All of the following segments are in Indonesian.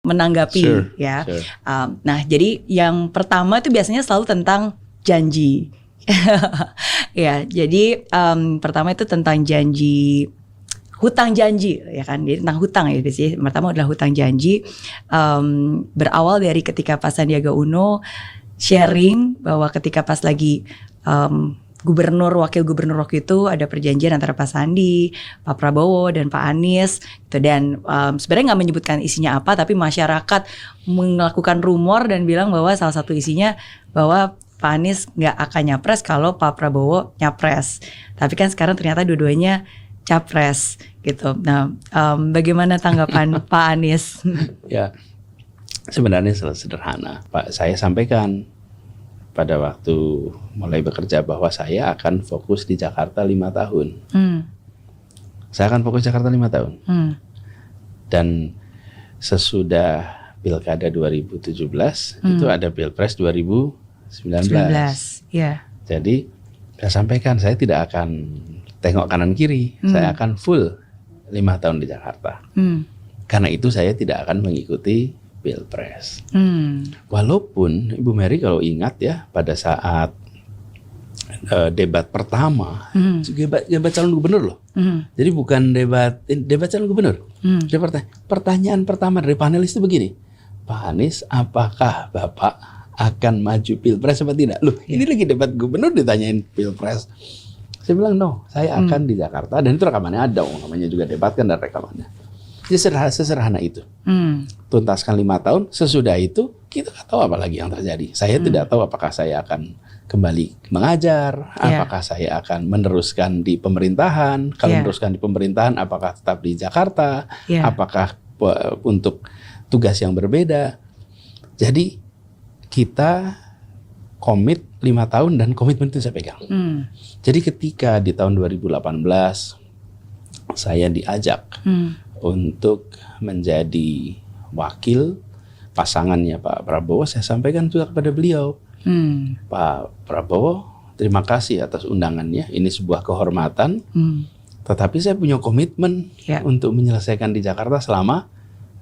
menanggapi ya. Nah, jadi yang pertama itu biasanya selalu tentang janji. Ya, jadi pertama itu tentang janji, hutang janji ya kan, jadi tentang hutang ya biasanya. Pertama adalah hutang janji, berawal dari ketika Pak Sandiaga Uno sharing bahwa ketika pas lagi gubernur, wakil gubernur waktu itu ada perjanjian antara Pak Sandi, Pak Prabowo dan Pak Anies gitu. Dan sebenarnya nggak menyebutkan isinya apa, tapi masyarakat melakukan rumor dan bilang bahwa salah satu isinya bahwa Pak Anies nggak akan nyapres kalau Pak Prabowo nyapres. Tapi kan sekarang ternyata dua-duanya capres gitu. Nah, bagaimana tanggapan Pak Anies? Ya, sebenarnya sederhana. Pak, saya sampaikan pada waktu mulai bekerja bahwa saya akan fokus di Jakarta 5 tahun. Saya akan fokus Jakarta 5 tahun. Dan sesudah Pilkada 2017 itu ada Pilpres 2019. Ya. Jadi saya sampaikan saya tidak akan tengok kanan kiri. Saya akan full 5 tahun di Jakarta. Karena itu saya tidak akan mengikuti Pilpres. Walaupun Ibu Mary kalau ingat ya pada saat debat pertama, debat calon gubernur loh. Jadi bukan debat calon gubernur. Pertanyaan pertama dari panelis itu begini, Pak Anies, apakah Bapak akan maju Pilpres atau tidak? Loh, ini lagi debat gubernur ditanyain Pilpres. Saya bilang no, saya akan di Jakarta, dan itu rekamannya ada, namanya juga debat kan, dan rekamannya. Jadi sesederhana itu. Tuntaskan 5 tahun, sesudah itu kita nggak tahu apa lagi yang terjadi. Saya tidak tahu apakah saya akan kembali mengajar, apakah saya akan meneruskan di pemerintahan. Kalau meneruskan di pemerintahan, apakah tetap di Jakarta, apakah untuk tugas yang berbeda. Jadi kita komit 5 tahun dan komitmen itu saya pegang. Jadi ketika di tahun 2018 saya diajak untuk menjadi wakil pasangannya Pak Prabowo, saya sampaikan juga kepada beliau, Pak Prabowo, terima kasih atas undangannya, ini sebuah kehormatan, tetapi saya punya komitmen untuk menyelesaikan di Jakarta selama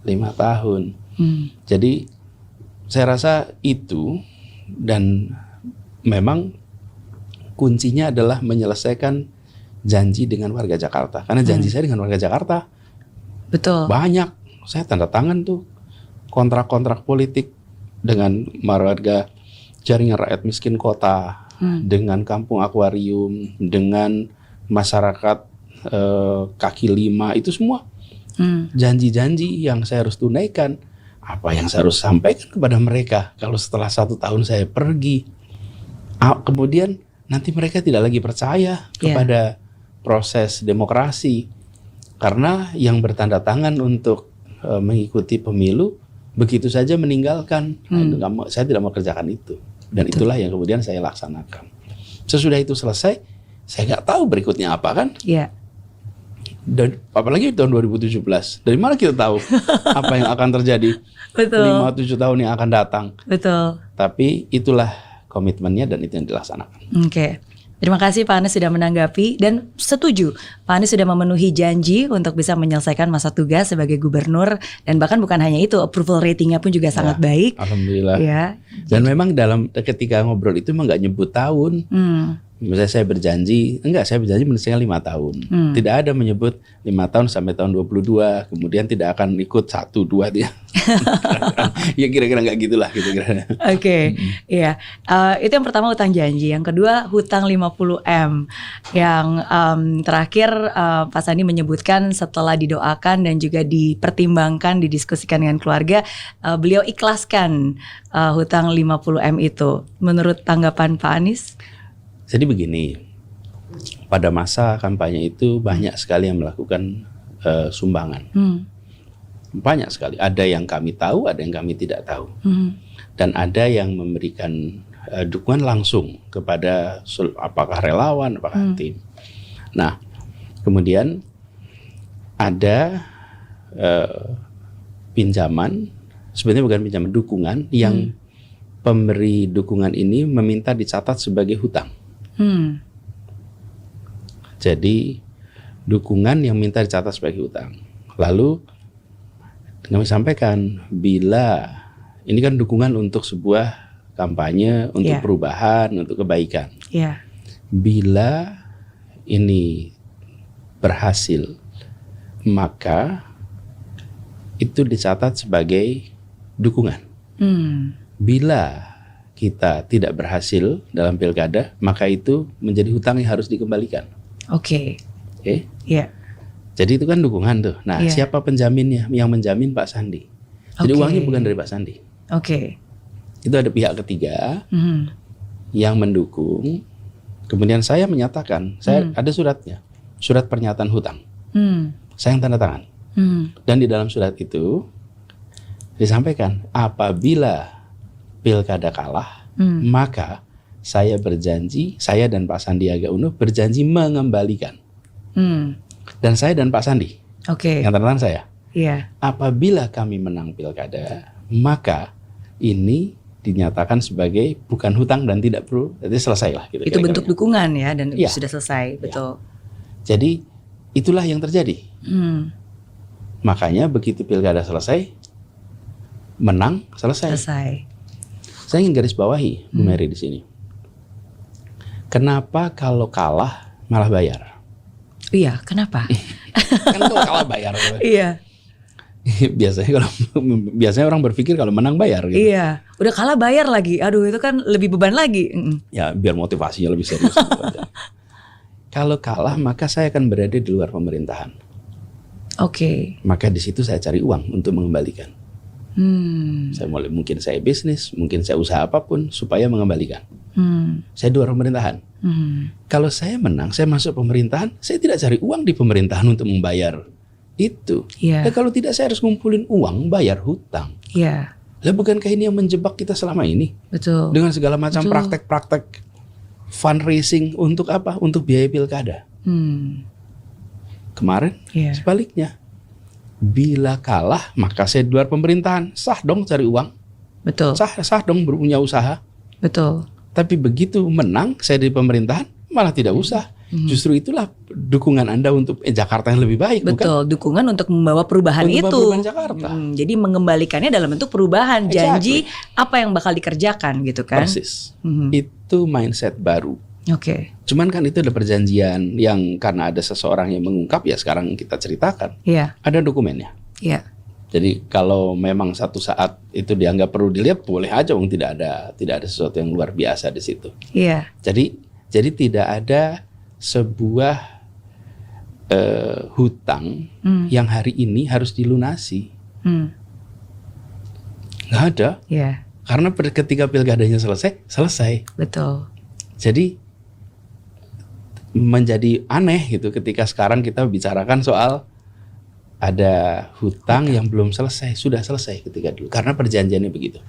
5 tahun. Jadi saya rasa itu, dan memang kuncinya adalah menyelesaikan janji dengan warga Jakarta, karena janji saya dengan warga Jakarta banyak. Saya tanda tangan tuh kontrak-kontrak politik dengan warga jaringan rakyat miskin kota, dengan kampung akuarium, dengan masyarakat kaki lima, itu semua janji-janji yang saya harus tunaikan. Apa yang saya harus sampaikan kepada mereka kalau setelah 1 tahun saya pergi, kemudian nanti mereka tidak lagi percaya kepada proses demokrasi. Karena yang bertanda tangan untuk mengikuti pemilu begitu saja meninggalkan. Saya tidak mau kerjakan itu. Dan itulah yang kemudian saya laksanakan. Sesudah itu selesai, saya nggak tahu berikutnya apa kan. Dan apalagi tahun 2017. Dari mana kita tahu apa yang akan terjadi 5-7 tahun yang akan datang. Tapi itulah komitmennya dan itu yang dilaksanakan. Terima kasih Pak Anies sudah menanggapi, dan setuju Pak Anies sudah memenuhi janji untuk bisa menyelesaikan masa tugas sebagai gubernur, dan bahkan bukan hanya itu, approval ratingnya pun juga sangat baik. Alhamdulillah. Dan memang ketika ngobrol itu memang nggak nyebut tahun. Misalnya saya berjanji menyelesaikan 5 tahun. Tidak ada menyebut 5 tahun sampai tahun 22, kemudian tidak akan ikut 1, 2 dia. Ya kira-kira nggak gitulah kira-kira. Itu yang pertama, hutang janji. Yang kedua, hutang 50M. Yang terakhir Pak Sandi menyebutkan setelah didoakan dan juga dipertimbangkan, didiskusikan dengan keluarga, beliau ikhlaskan hutang 50M itu. Menurut tanggapan Pak Anies? Jadi begini, pada masa kampanye itu banyak sekali yang melakukan sumbangan. Banyak sekali. Ada yang kami tahu, ada yang kami tidak tahu. Dan ada yang memberikan dukungan langsung kepada apakah relawan, apakah tim. Nah, kemudian ada pinjaman, sebenarnya bukan pinjaman, dukungan yang pemberi dukungan ini meminta dicatat sebagai hutang. Jadi dukungan yang minta dicatat sebagai hutang. Lalu kami sampaikan, bila ini kan dukungan untuk sebuah kampanye, untuk perubahan, untuk kebaikan. Bila ini berhasil, maka itu dicatat sebagai dukungan. Bila kita tidak berhasil dalam pilkada, maka itu menjadi hutang yang harus dikembalikan. Oke. Jadi itu kan dukungan tuh. Nah, siapa penjaminnya? Yang menjamin Pak Sandi. Jadi uangnya bukan dari Pak Sandi. Itu ada pihak ketiga yang mendukung. Kemudian saya menyatakan, saya ada suratnya, surat pernyataan hutang. Saya yang tanda tangan. Dan di dalam surat itu disampaikan, apabila pilkada kalah, maka saya berjanji, saya dan Pak Sandiaga Uno berjanji mengembalikan. Dan saya dan Pak Sandi, yang tanda tangan saya. Apabila kami menang pilkada, maka ini dinyatakan sebagai bukan hutang dan tidak perlu, jadi selesai lah. Gitu, itu bentuk dukungan ya, dan sudah selesai, betul. Jadi itulah yang terjadi. Makanya begitu pilkada selesai, menang selesai. Saya ingin garis bawahi Bu Mary di sini. Kenapa kalau kalah malah bayar? Iya, kenapa? Kan kalau kalah bayar. Iya. Biasanya orang berpikir kalau menang bayar gitu. Iya, udah kalah bayar lagi. Aduh, itu kan lebih beban lagi. Ya, biar motivasinya lebih serius. Kalau kalah, maka saya akan berada di luar pemerintahan. Maka di situ saya cari uang untuk mengembalikan. Mungkin saya bisnis, mungkin saya usaha apapun supaya mengembalikan. Saya di luar pemerintahan. Kalau saya menang, saya masuk pemerintahan, saya tidak cari uang di pemerintahan untuk membayar itu. Kalau tidak, saya harus ngumpulin uang bayar hutang. Lah, bukankah ini yang menjebak kita selama ini? Betul. Dengan segala macam praktek-praktek fundraising untuk apa? Untuk biaya pilkada. Kemarin sebaliknya, bila kalah maka saya di luar pemerintahan, sah dong cari uang. Betul. Sah dong berpunya usaha. Betul. Tapi begitu menang saya di pemerintahan malah tidak usah. Justru itulah dukungan Anda untuk Jakarta yang lebih baik. Betul, bukan? Dukungan untuk membawa perubahan untuk itu. Perubahan Jakarta. Jadi mengembalikannya dalam bentuk perubahan, janji apa yang bakal dikerjakan gitu kan. Persis. Itu mindset baru. Cuman kan itu ada perjanjian yang karena ada seseorang yang mengungkap, ya sekarang kita ceritakan. Ada dokumennya. Jadi kalau memang satu saat itu dianggap perlu dilihat, boleh aja, tidak ada sesuatu yang luar biasa di situ. Jadi tidak ada sebuah hutang yang hari ini harus dilunasi. Nggak ada. Karena ketika pilkadanya selesai. Betul. Jadi menjadi aneh gitu ketika sekarang kita bicarakan soal ada hutang yang belum selesai, sudah selesai ketika dulu. Karena perjanjiannya begitu.